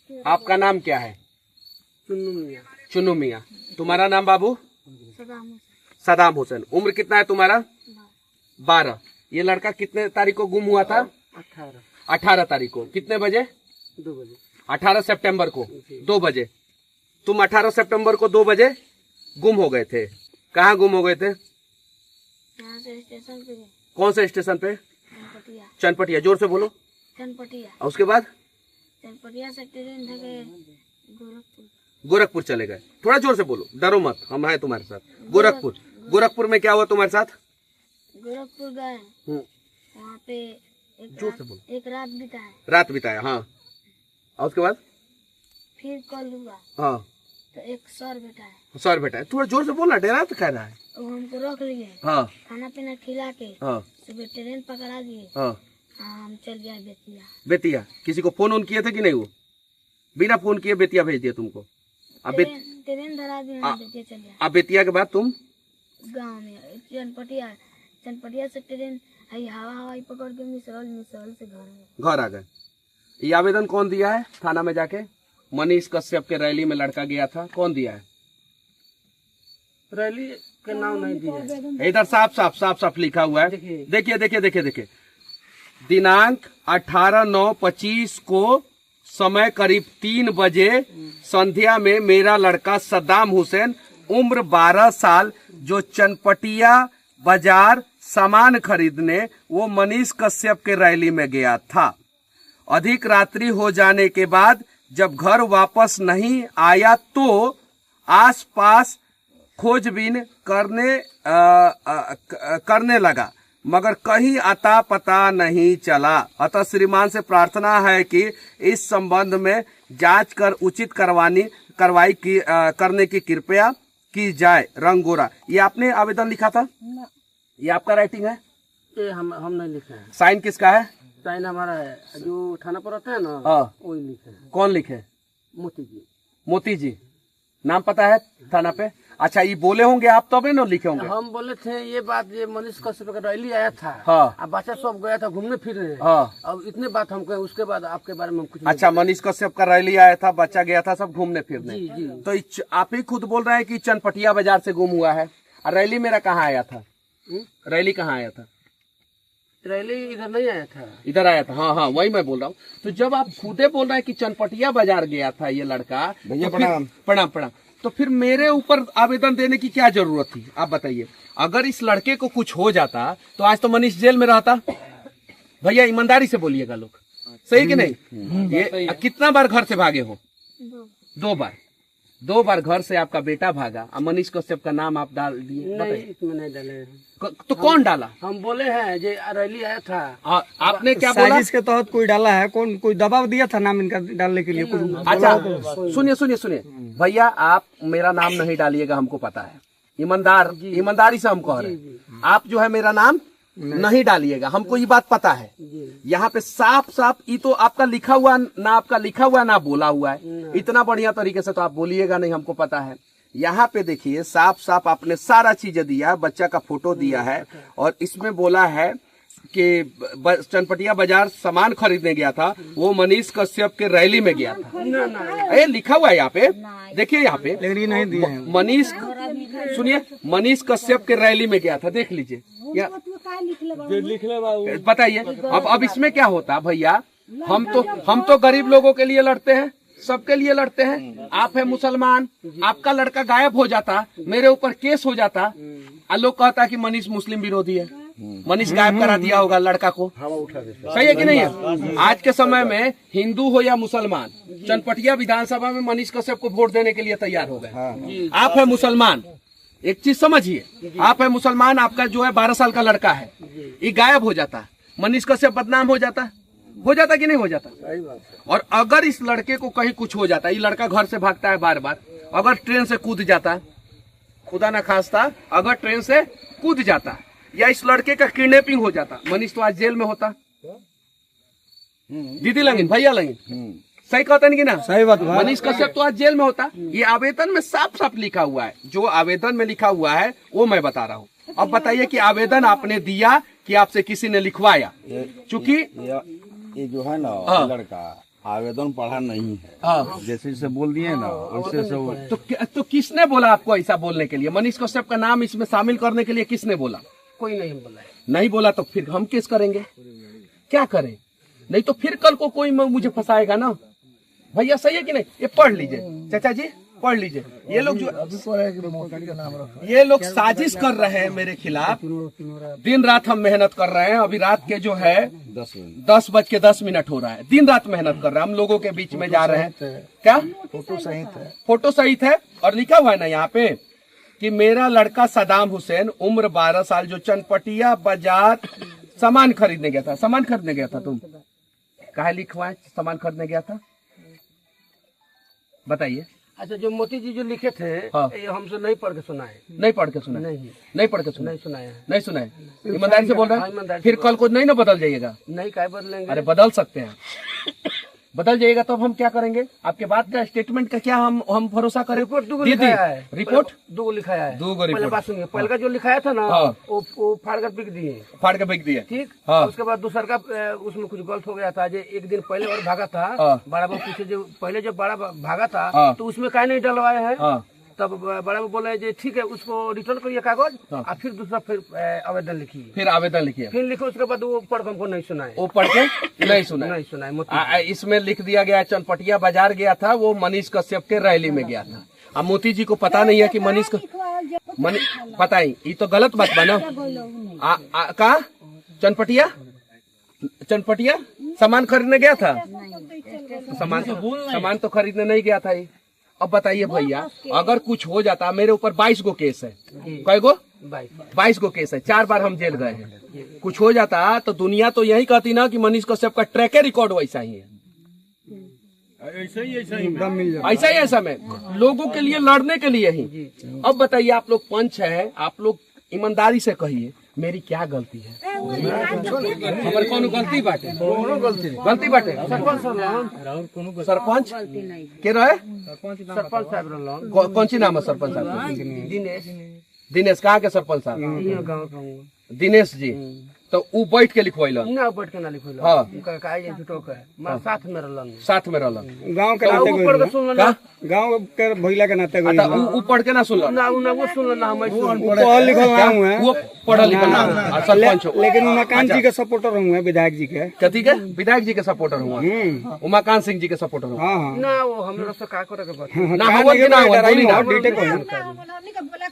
आपका नाम क्या है? चुन्नू मियाँ। चुन्नू मियाँ। तुम्हारा नाम बाबू? सदाम हुसैन। उम्र कितना है तुम्हारा? 12। ये लड़का कितने तारीख को गुम हुआ था? 18 तारीख को। कितने बजे? 2 बजे। 18 सितंबर को 2 बजे। तुम 18 सितंबर को 2 बजे गुम हो गए थे। कहाँ गुम हो गए थे? यहाँ से स्टेशन पे। कौन से स्टेशन पे? चनपटिया। चनपटिया। जोर से बोलो। चनपटिया। और उसके बाद? चनपटिया से ट्रेन धके गोरखपुर। गोरखपुर चले गए। थोड़ा जोर से बोलो, डरो मत, हम हैं तुम्हारे साथ। गोरखपुर। गोरखपुर में क्या हुआ तुम्हारे साथ? गोरखपुर गए, वहाँ पे जोर से बोलो। एक रात बिताए। रात बिताया, हाँ। और उसके बाद? फिर कल हुआ, हाँ। तो एक सर बैठाए। सर बेटा थोड़ा जोर से बोलना, डरा तो कह रहा है। वो हमको रख लिए, हाँ। खाना पीना खिला के हाँ। सुबह ट्रेन पकड़ा दिए। हाँ। हम चल गए बेतिया। बेतिया। किसी को फोन किए थे कि नहीं? वो बिना फोन किए बेतिया भेज दिया तुमको? अब ट्रेन धरा दिए, हम बेतिया चल गए। अब बेतिया के बाद तुम गाँव में चनपटिया। चनपटिया से ट्रेन हवाई पकड़ के मिसरौल से घर आ गए। ये आवेदन कौन दिया है थाना में जाके? मनीष कश्यप के रैली में लड़का गया था, कौन दिया है? रैली का नाम नहीं दिया। इधर साफ लिखा हुआ है। देखिए। दिनांक 18/9/25 को समय करीब 3 बजे संध्या में मेरा लड़का सद्दाम हुसैन उम्र 12 साल जो चनपटिया बाजार सामान खरीदने वो मनीष कश्यप के रैली में गया था। अधिक रात्रि हो जाने के बाद जब घर वापस नहीं आया तो आसपास खोजबीन करने लगा, मगर कहीं अता पता नहीं चला। अतः श्रीमान से प्रार्थना है कि इस संबंध में जांच कर उचित कार्रवाई करने की कृपया की जाए। रंगोरा। ये आपने आवेदन लिखा था? ये आपका राइटिंग है? ये हम नहीं लिखे हैं। साइन किसका है? साइन हमारा है, जो थाना पर रहता है ना, वही लिखे है। कौन लिखे? मोती जी। मोती जी। नाम पता है थाना पे? अच्छा, ये बोले होंगे आप तब ना लिखे होंगे? हम बोले थे ये बात, ये मनीष कश्यप का रैली आया था। हाँ। अब बच्चा सब गया था घूमने फिरने। हाँ। अब इतने बात हम कहे, उसके बाद आपके बारे में कुछ। अच्छा, मनीष कश्यप का रैली आया था, बच्चा गया था सब घूमने फिरने। जी। तो आप ही खुद बोल रहे हैं कि चनपटिया बाजार से गुम हुआ है। और रैली मेरा कहाँ आया था? रैली कहाँ आया था? रैली इधर नहीं आया था। इधर आया था। हाँ, वही मैं बोल रहा हूँ। तो जब आप खुदे बोल रहे हैं कि चनपटिया बाजार गया था ये लड़का, भैया प्रणाम। तो फिर मेरे ऊपर आवेदन देने की क्या जरूरत थी? आप बताइए। अगर इस लड़के को कुछ हो जाता तो आज तो मनीष जेल में रहता। भैया ईमानदारी से बोलिएगा लोग, सही कि नहीं? ये कितना बार घर से भागे हो? 2 बार। 2 बार घर से आपका बेटा भागा। मनीष कश्यप का नाम आप डाल दिए? नहीं, इसमें नहीं डाले। तो कौन डाला? हम बोले हैं जो रैली आया था। आपने क्या बोला? साजिश के तहत कोई डाला है? कौन कोई दबाव दिया था नाम इनका डालने के लिए? अच्छा, सुनिए भैया, आप मेरा नाम नहीं डालिएगा, हमको पता है। ईमानदारी से हम कह रहे हैं। आप जो है मेरा नाम नहीं डालिएगा, हमको ये बात पता है। यहाँ पे साफ ये तो आपका लिखा हुआ ना बोला हुआ है। इतना बढ़िया तरीके से तो आप बोलिएगा नहीं, हमको पता है। यहाँ पे देखिए साफ आपने सारा चीजें दिया है, बच्चा का फोटो दिया है और इसमें बोला है कि चनपटिया बाजार सामान खरीदने गया था, वो मनीष कश्यप के रैली में गया था। ये लिखा हुआ है यहाँ पे, देखिए यहाँ पे। लेकिन नहीं दिया है। मनीष कश्यप के रैली में गया था, देख लीजिए। बताइए अब इसमें क्या होता भैया? हम तो गरीब लोगों के लिए लड़ते हैं, सबके लिए लड़ते हैं। आप है मुसलमान, आपका लड़का गायब हो जाता, मेरे ऊपर केस हो जाता और लोग कहता कि मनीष मुस्लिम विरोधी है, मनीष गायब करा दिया होगा लड़का को। सही है कि नहीं है? आज के समय में हिंदू हो या मुसलमान, चनपटिया विधानसभा में मनीष कश्यप को वोट देने के लिए तैयार हो गए। आप है मुसलमान, एक चीज समझिए, आप है मुसलमान, आपका जो है 12 साल का लड़का है, ये गायब हो जाता, मनीष कश्यप बदनाम हो जाता कि नहीं हो जाता? और अगर इस लड़के को कहीं कुछ हो जाता, ये लड़का घर से भागता है बार, अगर ट्रेन से कूद जाता, खुदा न खास्ता अगर ट्रेन से कूद जाता या इस लड़के का किडनैपिंग हो जाता, मनीष तो आज जेल में होता। दीदी लंगिन, भैया लंगिन, सही कहते हैं कि ना? सही बात। मनीष कश्यप तो आज जेल में होता। ये आवेदन में साफ लिखा हुआ है, जो आवेदन में लिखा हुआ है वो मैं बता रहा हूँ। अब बताइए कि आवेदन आपने दिया कि आपसे किसी ने लिखवाया? चूंकि ये जो है ना लड़का आवेदन पढ़ा नहीं है, हाँ। जैसे जैसे बोल दिए ना वैसे सब। तो किसने बोला आपको ऐसा बोलने के लिए? मनीष कश्यप का नाम इसमें शामिल करने के लिए किसने बोला? कोई नहीं बोला है। नहीं बोला तो फिर हम केस करेंगे, क्या करें? नहीं तो फिर कल को कोई मुझे फंसाएगा ना भैया, सही है कि नहीं? ये पढ़ लीजिए चाचा जी, पढ़ लीजिए। ये लोग ये लोग साजिश कर रहे हैं मेरे खिलाफ। दिन रात हम मेहनत कर रहे हैं। अभी रात के जो है 10:10 हो रहा है। दिन रात मेहनत कर रहे हैं, हम लोगों के बीच में जा रहे हैं। क्या फोटो सहित है और लिखा हुआ है ना यहाँ पे कि मेरा लड़का सदाम हुसैन उम्र 12 साल जो चनपटिया बाजार सामान खरीदने गया था। सामान खरीदने गया था? तुम कहा लिखवा है सामान खरीदने गया था? बताइए। अच्छा, जो मोती जी जो लिखे थे, हाँ। ये हमसे नहीं पढ़ के सुना है। नहीं पढ़ के सुना? नहीं पढ़ के सुना? नहीं सुना है। नहीं सुना है? ईमानदारी से बोल रहे हाँ, हैं? ईमानदारी फिर से कल को नहीं ना बदल जाइएगा? नहीं, काय बदलेंगे? अरे बदल सकते हैं। बदल जाइएगा तो हम क्या करेंगे? आपके बात का स्टेटमेंट का क्या हम भरोसा करें? रिपोर्ट दो दीदी, लिखाया है। रिपोर्ट दो लिखाया है। दो पहले रिपोर्ट बात सुनिए, पहले का जो लिखाया था ना, हाँ। वो फाड़ कर बिक दिए। फाड़ के फेंक दिए। ठीक। हाँ। उसके बाद दूसरा का उसमें कुछ गलत हो गया था। जो एक दिन पहले और भागा था, हाँ। बड़ा बाबू पीछे जो पहले जो बड़ा भागा था, हाँ। तो उसमें काय नहीं डलवाए हैं। हाँ। तब बड़ा बाबू बोले जी ठीक है, उसको रिटर्न करिए कागज, हाँ। और फिर दूसरा फिर आवेदन लिखिए। फिर आवेदन लिखिए। फिर लिखो, उसके बाद वो पढ़ हमको नहीं सुना है। वो पढ़ के नहीं सुना? नहीं सुना है। मोती इसमें लिख दिया गया चनपटिया बाजार गया था, वो मनीष कश्यप के रैली में गया था। अब मोती जी को पता नहीं है कि मनीष पता ही, ये तो गलत बात बना। कहा चनपटिया सामान खरीदने गया था? सामान तो खरीदने नहीं गया था ये। अब बताइए भैया, अगर कुछ हो जाता, मेरे ऊपर 22 गो केस है। कई गो? 22 गो केस है। 4 बार हम जेल गए हैं। कुछ हो जाता तो दुनिया तो यही कहती ना कि मनीष कश्यप का ट्रैक रिकॉर्ड वैसा ही है। ऐसा ही ऐसा में लोगों के लिए लड़ने के लिए ही। अब बताइए, आप लोग पंच है, आप लोग ईमानदारी से कहिए मेरी क्या गलती है? हमारे कौन गलती बाटे? गलती बाटे सरपंच के रहे? सरपंच साहब कौन सी नाम है सरपंच साहब? दिनेश। कहाँ के सरपंच साहब? गाँव का दिनेश जी। तो वो बैठ के लिखवाइल ना, बैठ के ना लिखो। हाँ। साथ में रहलन। साथ में रहलन। गांव के नाते ऊपर के सुन का? गांव के भइला के नाते अच्छा, वो पढ़ के ना सुनल? ना वो सुन ना, हम पढ़ल लिखल ना हुए, वो पढ़ा लिखा ना है, सरपंच हो। लेकिन उमाकांत जी के सपोर्टर हुए, विधायक जी के। कथी के? विधायक जी के सपोर्टर हुआ, उमाकांत सिंह जी के सपोर्टर हुआ। हाँ हाँ ना, वो हम लोग से का करे के बात ना हो कि ना हो, बोली ना।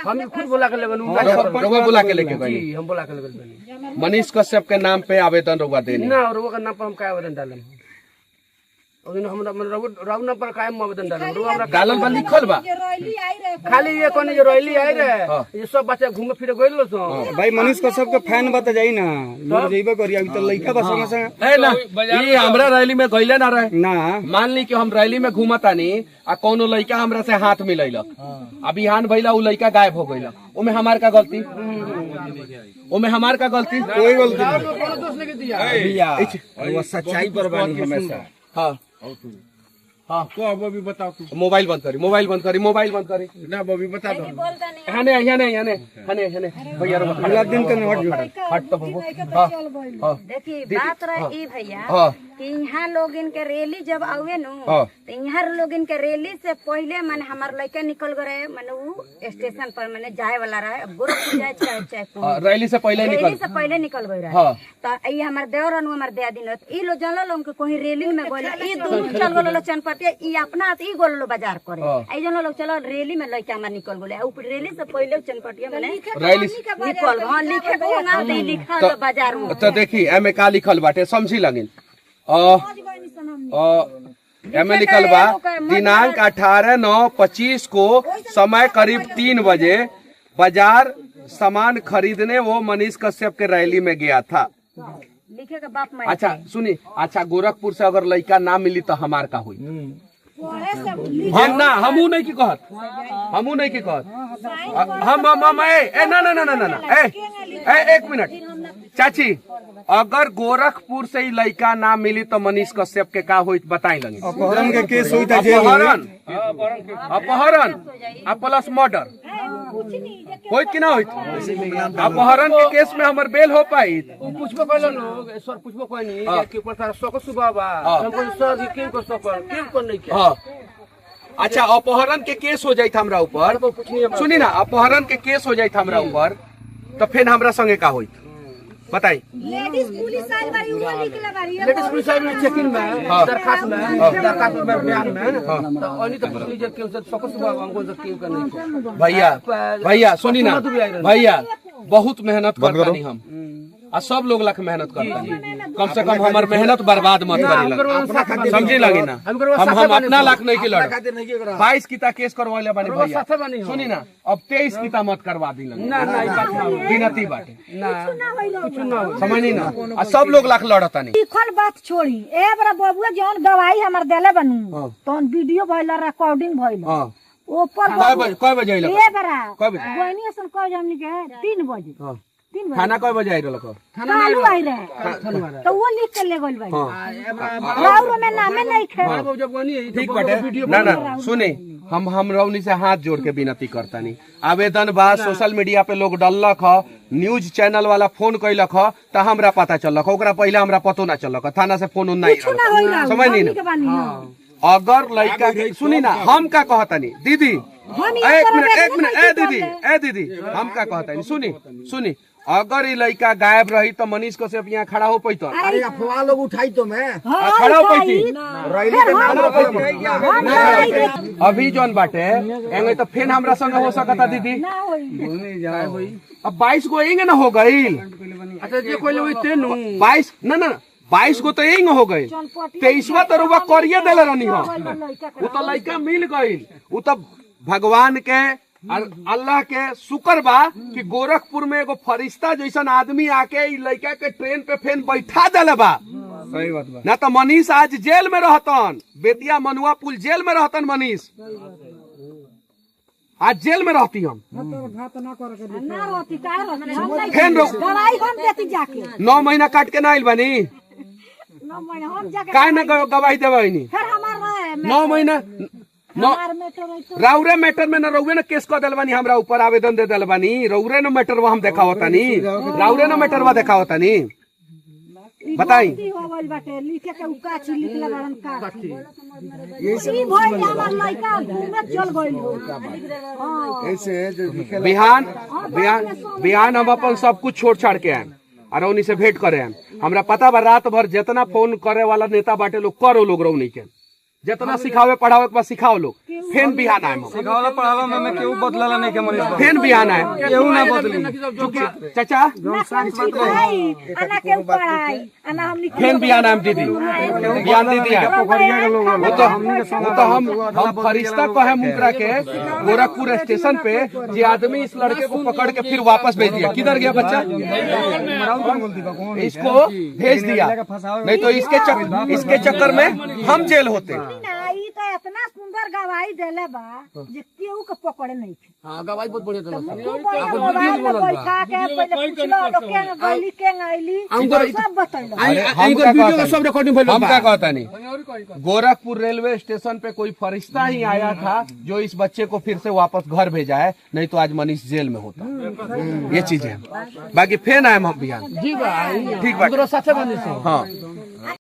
हम खुद बोला के लेवल रउआ बुला के लेके गए? हम बोला के लेवल मनीष कश्यप के नाम पे आवेदन रउआ देने? ना, और वो का नाम पर हम का आवेदन डालें? और हमरा राव नाम पर कायम आवेदन डालें। डालल बा, लिखल बा खाली ये कोने जो रैली आई रहे, ये सब बच्चा घूमे फिरे गइल लो सो। भाई मनीष कश्यप के फैन बता जाई ना, लोग जइबे करी। अभी तो लइका बस संग संग है ना, ये हमरा रैली में गइले ना रहे ना। मान ली कि हम रैली में घूमतानी आ कोनो लइका हमरा से हाथ मिलैलक, अब बिहान भइला उ लइका गायब हो गइला, ओमे हमार का गलती? ओमे हमार का गलती? कोई गलती नहीं भैया वो सच्चाई पर बानी हमेशा। हाँ हाँ, तो अब अभी बताओ तू। मोबाइल बंद करी, मोबाइल बंद करी, मोबाइल बंद करी। ना अभी बता दो। हने भैया अगला दिन के हट जो हट तो बाबू। हाँ हाँ देखिए, बात रही भैया हाँ कि यहाँ लोग इनके रैली जब आवे नु, हाँ। तो यहाँ लोग इनके रैली से पहले मैंने हमारे लड़का निकल गए, मैंने वो स्टेशन पर मैंने जाए वाला रहे, गोरखपुर जाए चाहे रैली से पहले रैली निकल? से पहले निकल गए रहे। हाँ। तो ये हमारे देवर हमारे दया दिन ई लोग जानल उनके कोई रैली में गए, ई दोनों चल गए चनपटिया, ई अपना हाथ ई गोल बाजार करे। आई जन लोग चलो रैली में लड़का हमारे निकल गए, ऊपर रैली से पहले चनपटिया मैंने रैली निकल। हाँ, लिखे को ना दे, लिखा बाजार में। तो देखी एमे का लिखल बाटे समझी लगिन। एमे लिखल बा दिनांक 18/9/25 को समय करीब 3 बजे बाजार सामान खरीदने वो मनीष कश्यप के रैली में गया था। लिखे का बाप मैं। अच्छा सुनी, अच्छा गोरखपुर से अगर लड़का ना मिली तो हमार का हुई? हम ना, हमू नहीं की कहत, हमू नहीं की कहत। हम ना एक मिनट चाची, अगर गोरखपुर से ही लड़का ना मिली तो मनीष कश्यप के का हुई बताई लगे? अपहरण के केस हुई था जेल में। अपहरण आ प्लस मर्डर होइत कि ना होइत? अपहरण के केस में हमर बेल हो पाई? पूछबो कहलो लोग सर पूछबो कोई नहीं कि ऊपर तारा सको सुबह बा हमको सर क्यों को सफर नहीं किया। हाँ अच्छा, अपहरण के केस हो जाइत हमरा ऊपर, सुनी ना, अपहरण के केस हो जाइत हमरा ऊपर, तो फिर हमरा संगे का होइत बताई? लेडीज पुलिस आइल बारी वो निकले बारी लेडीज पुलिस आइल में चेकिंग में दरखास्त में बयान में तो ओनी तो पुलिस जे के सको सुबह हमको से क्यों करने भैया सुनी ना भैया, बहुत मेहनत करता नहीं हम आ सब लोग लाख मेहनत करता नहीं, कम से कम हमार मेहनत बर्बाद मत करी, समझी लगी ना? हम अपना लाख नहीं के लड़ 22 किता केस करवाले बानी भैया, सुनी ना, अब 23 किता मत करवा दी बिनती बाटे, कुछ ना हो समझी ना? आ सब लोग लाख लड़ता नहीं। लिखल बात छोड़ी ए बरा बबुआ जौन गवाही हमर देले बनू तौन वीडियो भइला रिकॉर्डिंग भइला हाँ ऊपर कय बजे आइल? ए बरा कय बजे? गोइनी असन कह हमनी के 3 बजे हाँ थाना कय बजे आइल? कालू आई रहे तो वो लिख के ले गइल भाई राउरो में नामे नहीं खे जब कोनी ठीक बाटे ना ना, सुने हम रौनी से हाथ जोड़ के विनती करता नहीं, आवेदन बा सोशल मीडिया पे लोग डललक ह, न्यूज चैनल वाला फोन कैलक ह तो हमरा पता चलक, ओकरा पहले हमरा पतो ना चलक, थाना से फोन नहीं समझ नहीं ना? अगर लड़का के सुनी ना, हम का कहतानी दीदी, एक मिनट ए दीदी हम का कहतानी, सुनी अगर ये लड़का गायब रही तो मनीष को सिर्फ यहाँ खड़ा हो पैतो? अरे अफवाह लोग उठाई तो मैं खड़ा हो पैती रैली अभी जौन बाटे एंगे तो फिर हमरा संग हो सकता दीदी? अब 22 गो एंगे ना हो गई। अच्छा जे कोई लोग तेनु 22 ना 22 गो तो एंगे हो गई, 23वां तो रुआ करिए देले रहनी हो, वो तो लड़का मिल गई, वो तो भगवान के अल्लाह के शुक्र बा कि गोरखपुर में एगो फरिश्ता जैसन आदमी आके ई लड़का के ट्रेन पे फेन बैठा देले बा। सही बात बा। ना तो मनीष आज जेल में रहतन, बेतिया मनुआ पुल जेल में रहतन मनीष, आज जेल में रहती हम। ना रहती का रहती हम नहीं फेन गवाही हम देती जाके 9 महीना काट के ना आइल बनी, 9 महीना हम जाके काहे ना गवाही देबनी? फिर हमार 9 महीना राउरे मैटर में न रउरे न केस कर दिल बानी, हमरा ऊपर आवेदन दे दिल बानी, रउरे न मैटर हम देखा होता नी, राउरे न मैटर देखा होता नी, बताई? हो गइल बाटे लिखे के उका छी लिखला बारन का ई भइल हमर लइका घूमे चल गइल हो। ऐसे जो लिखे बिहान हम अपन सब कुछ छोड़ छाड़ के आए और उन्हीं से भेंट करे आए। हमरा पता बा रात भर जितना फोन करे वाला नेता बाटे लोग करो लोग रउनी के, जितना सिखावे पढ़ावे के बाद सिखाओ लोग, फेन बिहान आए सिखावला पढ़ावा में केहू बदलाला नहीं के मनीष बाबू, फेन बिहान आए केहू ना बदली। चाचा आना के पढ़ाई आना हमनी फेन बिहान आए दीदी, बिहान दीदी आए, वो तो हम फरिश्ता कहे मुकरा के गोरखपुर स्टेशन पे जे आदमी इस लड़के को पकड़ के फिर वापस भेज दिया। किधर गया बच्चा? इसको भेज दिया, नहीं तो इसके चक्कर में हम जेल होते। ई तो इतना सुंदर गवाही देले बा जे केहू के पकड़े नहीं थे। हां गवाही बहुत बढ़िया देला मोबाइल में बैठा के पहले पूछलो लोग के गली के आइली सब बतैलो। हम क्या कहता नहीं, गोरखपुर रेलवे स्टेशन पे कोई फरिश्ता ही आया था जो इस बच्चे को फिर से वापस घर भेजा है, नहीं तो आज मनीष जेल में होता। ये चीज है, बाकी फेन आए हम बिहान। जी भाई ठीक बा, साथे बनी से हाँ